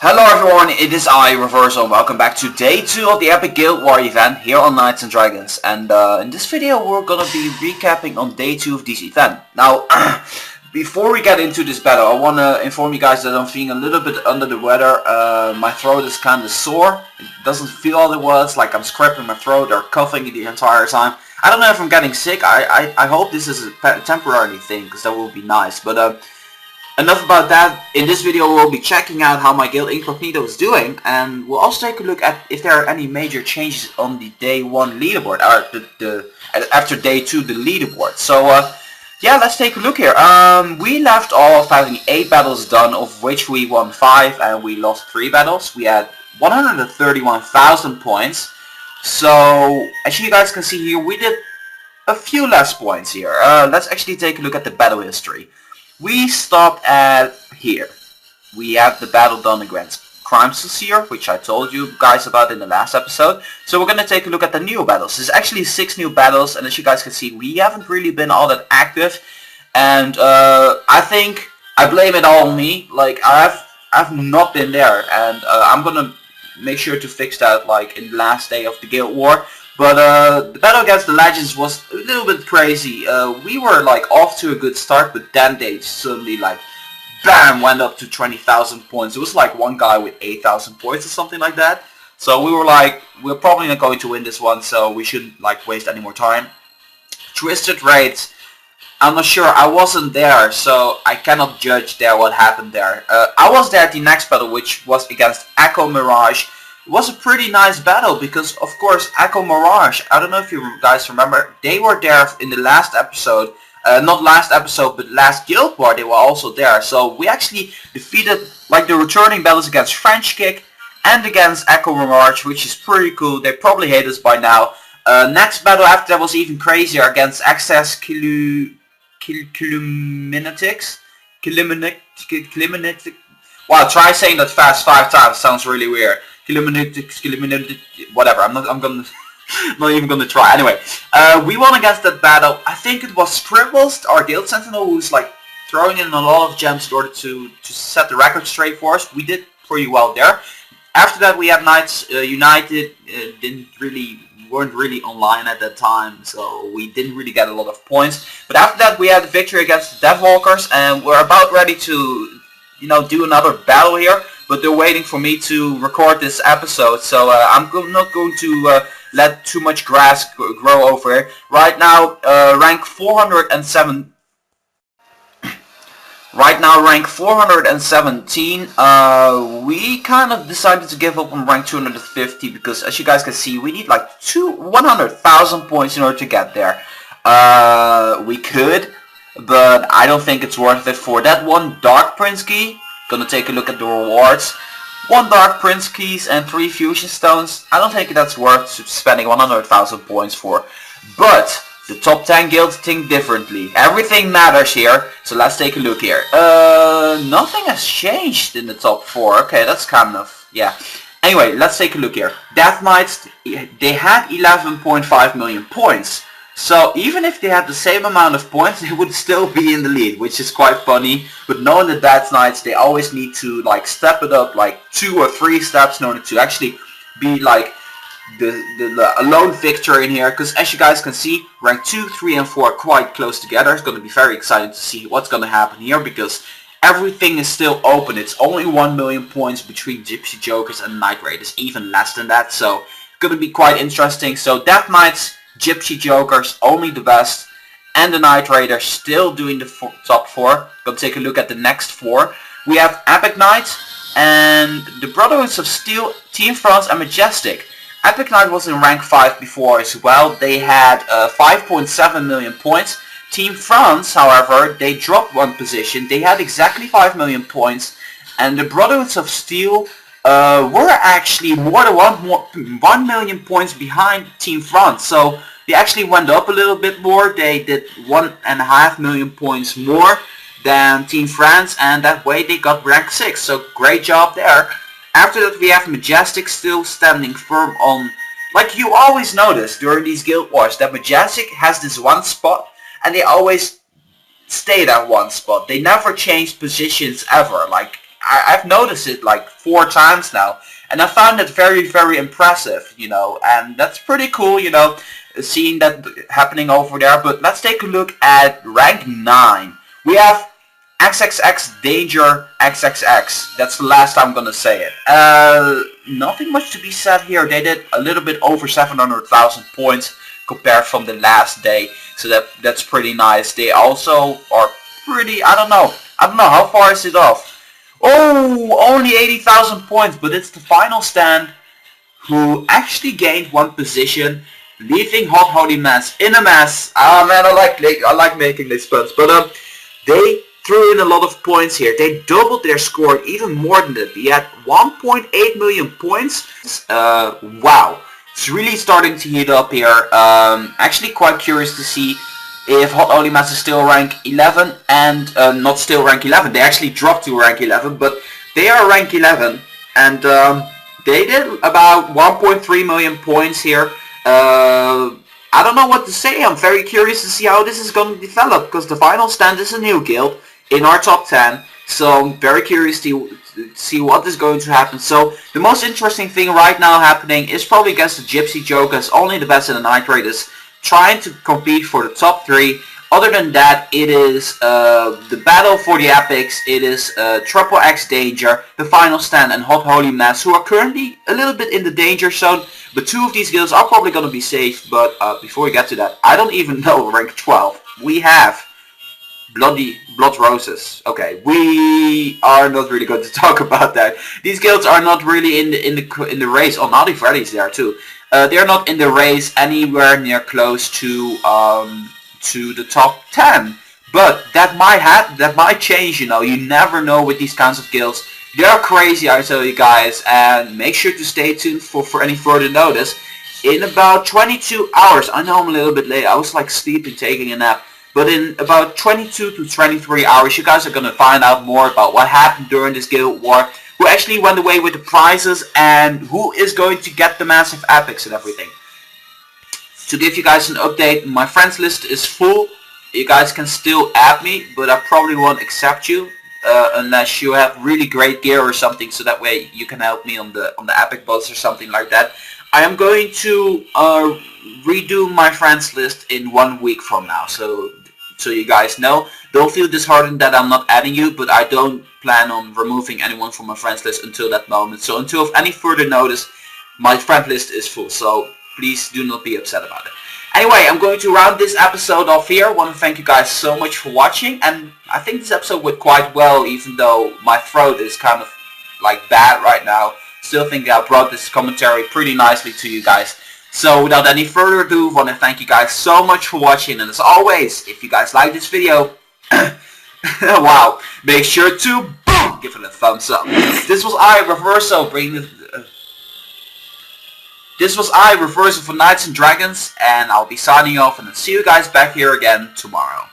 Hello everyone, it is I, Reversal, and welcome back to day 2 of the Epic Guild War event here on Knights and Dragons. And in this video we're gonna be recapping on day 2 of this event. Now, before we get into this battle, I wanna inform you guys that I'm feeling a little bit under the weather. My throat is kinda sore. It doesn't feel all it was, like I'm scraping my throat or coughing the entire time. I don't know if I'm getting sick. I hope this is a temporary thing, because that will be nice. But enough about that. In this video we'll be checking out how my guild Incognito is doing, and we'll also take a look at if there are any major changes on the day 1 leaderboard, or after day 2 the leaderboard. So yeah, let's take a look here. We left off having 8 battles done, of which we won 5 and we lost 3 battles. We had 131,000 points. So as you guys can see here, we did a few less points here. Let's actually take a look at the battle history. We stopped at here. We had the battle done against Crimes here, which I told you guys about in the last episode. So we're going to take a look at the new battles. There's actually 6 new battles, and as you guys can see, we haven't really been all that active. And I think I blame it all on me. Like, I've not been there, and I'm going to make sure to fix that, like, in the last day of the Guild War. But the battle against the Legends was a little bit crazy. We were like off to a good start, but then they suddenly like BAM went up to 20,000 points. It was like one guy with 8,000 points or something like that. So we were like, we're probably not going to win this one, so we shouldn't like waste any more time. Twisted Raids, I'm not sure, I wasn't there, so I cannot judge there what happened there. I was there at the next battle, which was against Echo Mirage. It was a pretty nice battle because, of course, Echo Mirage, I don't know if you guys remember, they were there in the last episode, not last episode, but last Guild War, they were also there. So we actually defeated like the returning battles against French Kick and against Echo Mirage, which is pretty cool. They probably hate us by now. Next battle after that was even crazier against Access Kiluminatics. Wow, try saying that fast 5 times, sounds really weird. Whatever, I'm not even gonna try. Anyway, we won against that battle. I think it was Friendlist, our guild sentinel, who's like throwing in a lot of gems in order to set the record straight for us. We did pretty well there. After that we had Knights United, weren't really online at that time, so we didn't really get a lot of points. But after that we had a victory against the Deathwalkers, and we're about ready to, you know, do another battle here. But they're waiting for me to record this episode, so I'm not going to let too much grass grow over here. Right now, rank 407. Right now, rank 417. We kind of decided to give up on rank 250 because, as you guys can see, we need like 100,000 points in order to get there. We could, but I don't think it's worth it for that one Dark Prince key. Gonna take a look at the rewards. 1 Dark Prince keys and 3 fusion stones. I don't think that's worth spending 100,000 points for. But the top 10 guilds think differently. Everything matters here. So let's take a look here. Nothing has changed in the top 4. Okay, that's kind of, yeah. Anyway, let's take a look here. Death Knights, they had 11.5 million points. So even if they had the same amount of points, they would still be in the lead, which is quite funny. But knowing the Death Knights, they always need to like step it up like 2 or 3 steps in order to actually be like the alone victor in here. Because as you guys can see, rank 2, 3 and 4 are quite close together. It's going to be very exciting to see what's going to happen here, because everything is still open. It's only 1 million points between Gypsy Jokers and N1ght Ra1d3rz. It's even less than that, so it's going to be quite interesting. So Death Knights, Gypsy Jokers, only the best, and the N1ght Ra1d3rz still doing the top 4. Gonna take a look at the next 4. We have Epic Knight and the Brotherhood of Steel, Team France and Majestic. Epic Knight was in rank 5 before as well. They had 5.7 million points. Team France, however, they dropped 1 position. They had exactly 5 million points, and the Brotherhood of Steel were actually more than 1 million points behind Team France. So they actually went up a little bit more. They did 1.5 million points more than Team France, and that way they got rank 6. So great job there. After that we have Majestic still standing firm on, like you always notice during these guild wars, that Majestic has this one spot and they always stayed at one spot. They never changed positions ever. Like, I've noticed it like 4 times now, and I found it very, very impressive, you know, and that's pretty cool, you know, seeing that happening over there. But let's take a look at rank 9. We have XXX Danger XXX. That's the last time I'm gonna say it. Nothing much to be said here. They did a little bit over 700,000 points compared from the last day, so that's pretty nice. They also are pretty, I don't know how far is it off. Oh, only 80,000 points, but it's the final stand who actually gained 1 position, leaving Hot Holy Mess in a mess. Ah man, I like making these puns, but they threw in a lot of points here. They doubled their score, even more than that. They had 1.8 million points. Wow, it's really starting to heat up here. Actually quite curious to see if Hot Holy Mess is still rank 11 and not still rank 11. They actually dropped to rank 11, but they are rank 11, and they did about 1.3 million points here. I don't know what to say. I'm very curious to see how this is going to develop, because the final stand is a new guild in our top 10, so I'm very curious to see what is going to happen. So the most interesting thing right now happening is probably against the Gypsy Jokers. Only the best in the N1ght Ra1d3rz is trying to compete for the top 3. Other than that, it is the battle for the epics. It is XXX Danger, the final stand, and Hot Holy Mess, who are currently a little bit in the danger zone. But 2 of these guilds are probably going to be safe. But before we get to that, I don't even know rank 12. We have Blood Roses. Okay, we are not really going to talk about that. These guilds are not really in the race. Oh, Naughty Freddy's there too. They are not in the race anywhere near close to the top 10. But that might change. You know, you never know with these kinds of guilds. They are crazy, I tell you guys, and make sure to stay tuned for any further notice. In about 22 hours, I know I'm a little bit late. I was like sleeping, taking a nap. But in about 22 to 23 hours, you guys are going to find out more about what happened during this guild war, who actually went away with the prizes, and who is going to get the massive epics and everything. To give you guys an update, my friends list is full. You guys can still add me, but I probably won't accept you unless you have really great gear or something, so that way you can help me on the epic boats or something like that. I am going to redo my friends list in 1 week from now, so you guys know. Don't feel disheartened that I'm not adding you, but I don't plan on removing anyone from my friends list until that moment. So until any further notice, my friend list is full, so please do not be upset about it. Anyway, I'm going to round this episode off here. I want to thank you guys so much for watching, and I think this episode went quite well, even though my throat is kind of like bad right now. Still think I brought this commentary pretty nicely to you guys. So without any further ado, I want to thank you guys so much for watching, and as always, if you guys like this video, wow, make sure to give it a thumbs up. This was Reversal bringing This was Reversal for N1ght Ra1d3rz, and I'll be signing off, and I'll see you guys back here again tomorrow.